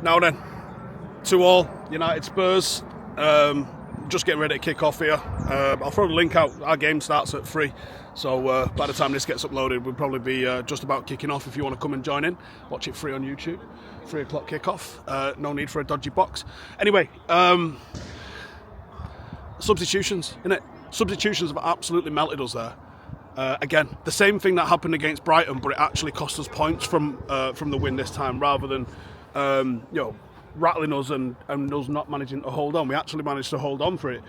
Now then, to all United Spurs, just getting ready to kick off here. I'll throw the link out. Our game starts at 3, so by the time this gets uploaded, we'll probably be just about kicking off. If you want to come and join in, watch it free on YouTube. 3 o'clock kickoff. No need for a dodgy box. Anyway, substitutions, innit? Substitutions have absolutely melted us there. Again, the same thing that happened against Brighton, but it actually cost us points from the win this time, rather than rattling us and us not managing to hold on. We actually managed to hold on for it.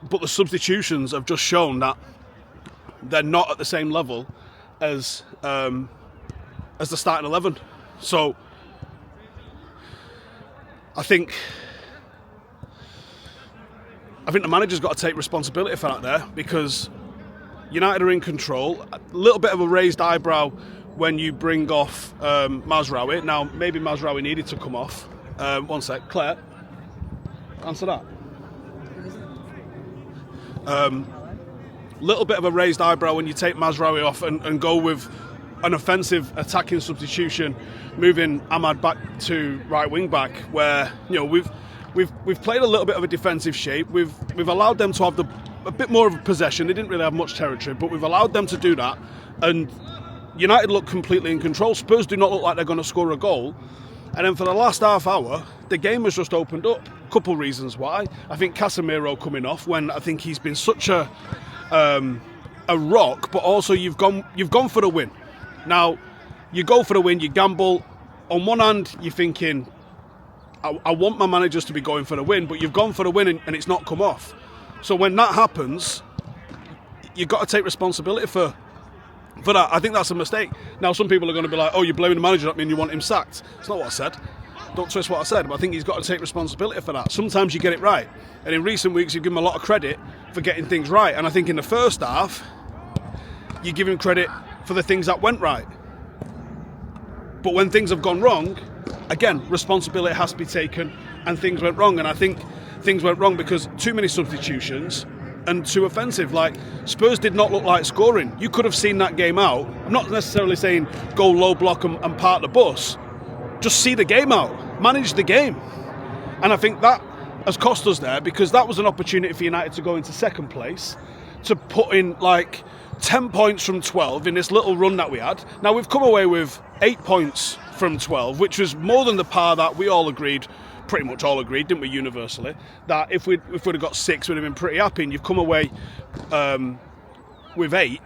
But the substitutions have just shown that they're not at the same level as the starting 11. So I think the manager's got to take responsibility for that there, because United are in control. A little bit of a raised eyebrow when you bring off Mazraoui. Now, maybe Mazraoui needed to come off. One sec. Claire, answer that. Little bit of a raised eyebrow when you take Mazraoui off and go with an offensive attacking substitution, moving Ahmad back to right wing back, where we've played a little bit of a defensive shape. We've allowed them to have a bit more of a possession. They didn't really have much territory, but we've allowed them to do that, and United look completely in control. Spurs do not look like they're going to score a goal. And then for the last half hour, the game has just opened up. A couple reasons why. I think Casemiro coming off, when I think he's been such a rock, but also you've gone for the win. Now, you go for the win, you gamble. On one hand, you're thinking, I want my managers to be going for the win, but you've gone for the win and it's not come off. So when that happens, you've got to take responsibility for that. I think that's a mistake. Now, some people are going to be like, oh, you're blaming the manager, that means you want him sacked. It's not what I said. Don't twist what I said, but I think he's got to take responsibility for that. Sometimes you get it right. And in recent weeks, you give him a lot of credit for getting things right. And I think in the first half, you give him credit for the things that went right. But when things have gone wrong, again, responsibility has to be taken, and things went wrong. And I think things went wrong because too many substitutions and too offensive. Like, Spurs did not look like scoring. You could have seen that game out. I'm not necessarily saying go low block and park the bus. Just see the game out. Manage the game. And I think that has cost us there, because that was an opportunity for United to go into second place, to put in like 10 points from 12 in this little run that we had. Now, we've come away with 8 points from 12, which was more than the par that we all agreed, pretty much all agreed, didn't we, universally, that if we'd have got 6, we'd have been pretty happy. And you've come away with 8.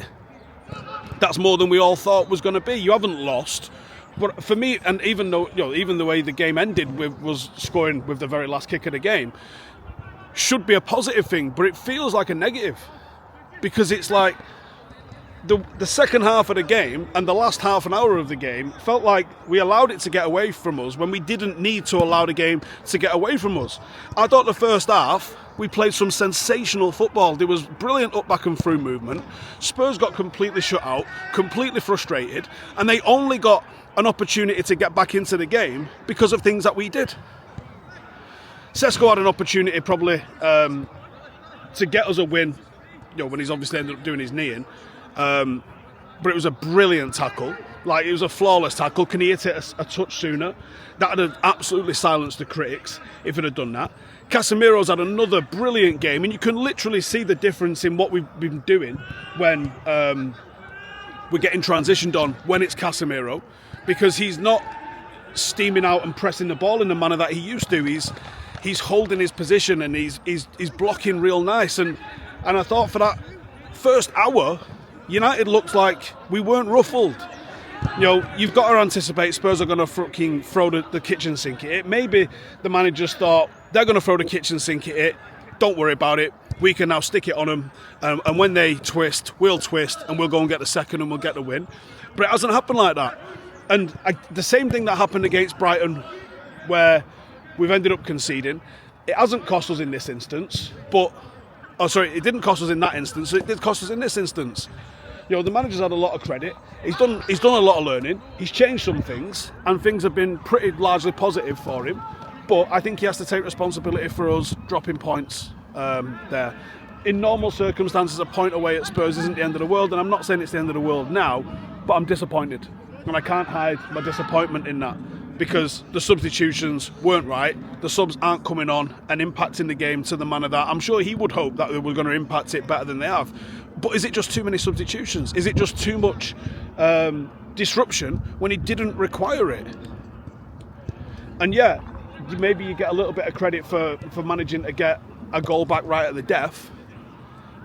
That's more than we all thought was going to be. You haven't lost. But for me, and even though even the way the game ended was scoring with the very last kick of the game, should be a positive thing, but it feels like a negative, because it's like the second half of the game and the last half an hour of the game felt like we allowed it to get away from us when we didn't need to allow the game to get away from us. I thought the first half we played some sensational football. There was brilliant up, back and through movement. Spurs got completely shut out, completely frustrated, and they only got an opportunity to get back into the game because of things that we did. Sesko had an opportunity probably to get us a win, when he's obviously ended up doing his knee in. But it was a brilliant tackle. Like, it was a flawless tackle. Can he hit it a touch sooner? That would have absolutely silenced the critics if it had done that. Casemiro's had another brilliant game, and you can literally see the difference in what we've been doing when we're getting transitioned on when it's Casemiro, because he's not steaming out and pressing the ball in the manner that he used to. He's holding his position, and he's blocking real nice. And I thought for that first hour, United looked like we weren't ruffled. You've got to anticipate Spurs are going to fucking throw the kitchen sink at it. Maybe the managers thought they're going to throw the kitchen sink at it. Don't worry about it. We can now stick it on them. And when they twist, we'll twist, and we'll go and get the second, and we'll get the win. But it hasn't happened like that. And the same thing that happened against Brighton, where we've ended up conceding, it hasn't cost us in this instance. It didn't cost us in that instance. It did cost us in this instance. The manager's had a lot of credit. He's done a lot of learning. He's changed some things, and things have been pretty largely positive for him. But I think he has to take responsibility for us dropping points there. In normal circumstances, a point away at Spurs isn't the end of the world, and I'm not saying it's the end of the world now, but I'm disappointed, and I can't hide my disappointment in that. because the substitutions weren't right. The subs aren't coming on and impacting the game to the manner that I'm sure he would hope that they were going to impact it better than they have. But is it just too many substitutions? Is it just too much disruption when he didn't require it? And yeah, maybe you get a little bit of credit for managing to get a goal back right at the death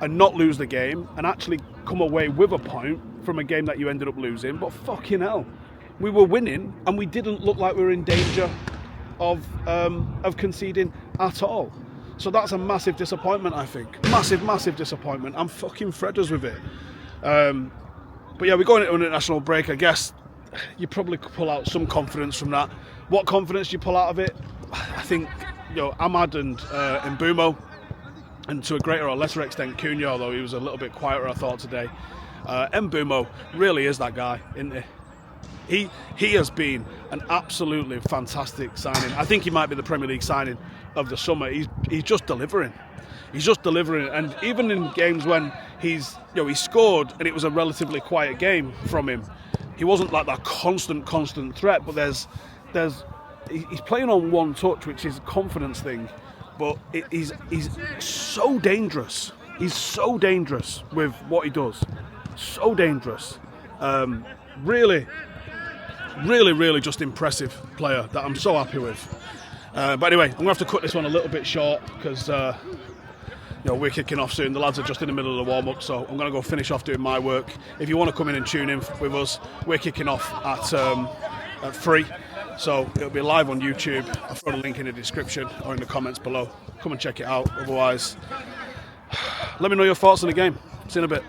and not lose the game and actually come away with a point from a game that you ended up losing. But fucking hell, we were winning and we didn't look like we were in danger of conceding at all. So that's a massive disappointment, I think. Massive disappointment. I'm fucking Fredders with it. But yeah, we're going into an international break. I guess you probably could pull out some confidence from that. What confidence do you pull out of it? I think, Ahmad and Mbuemo, and to a greater or lesser extent Cunha, although he was a little bit quieter, I thought, today. Mbuemo really is that guy, isn't he? He has been an absolutely fantastic signing. I think he might be the Premier League signing of the summer. He's just delivering. He's just delivering. And even in games when he scored and it was a relatively quiet game from him, he wasn't like that constant threat. But he's playing on one touch, which is a confidence thing. But he's so dangerous. He's so dangerous with what he does. So dangerous. Really just impressive player that I'm so happy with. But anyway, I'm going to have to cut this one a little bit short because we're kicking off soon. The lads are just in the middle of the warm-up, so I'm going to go finish off doing my work. If you want to come in and tune in with us, we're kicking off at 3. So it'll be live on YouTube. I'll throw the link in the description or in the comments below. Come and check it out. Otherwise, let me know your thoughts on the game. See you in a bit.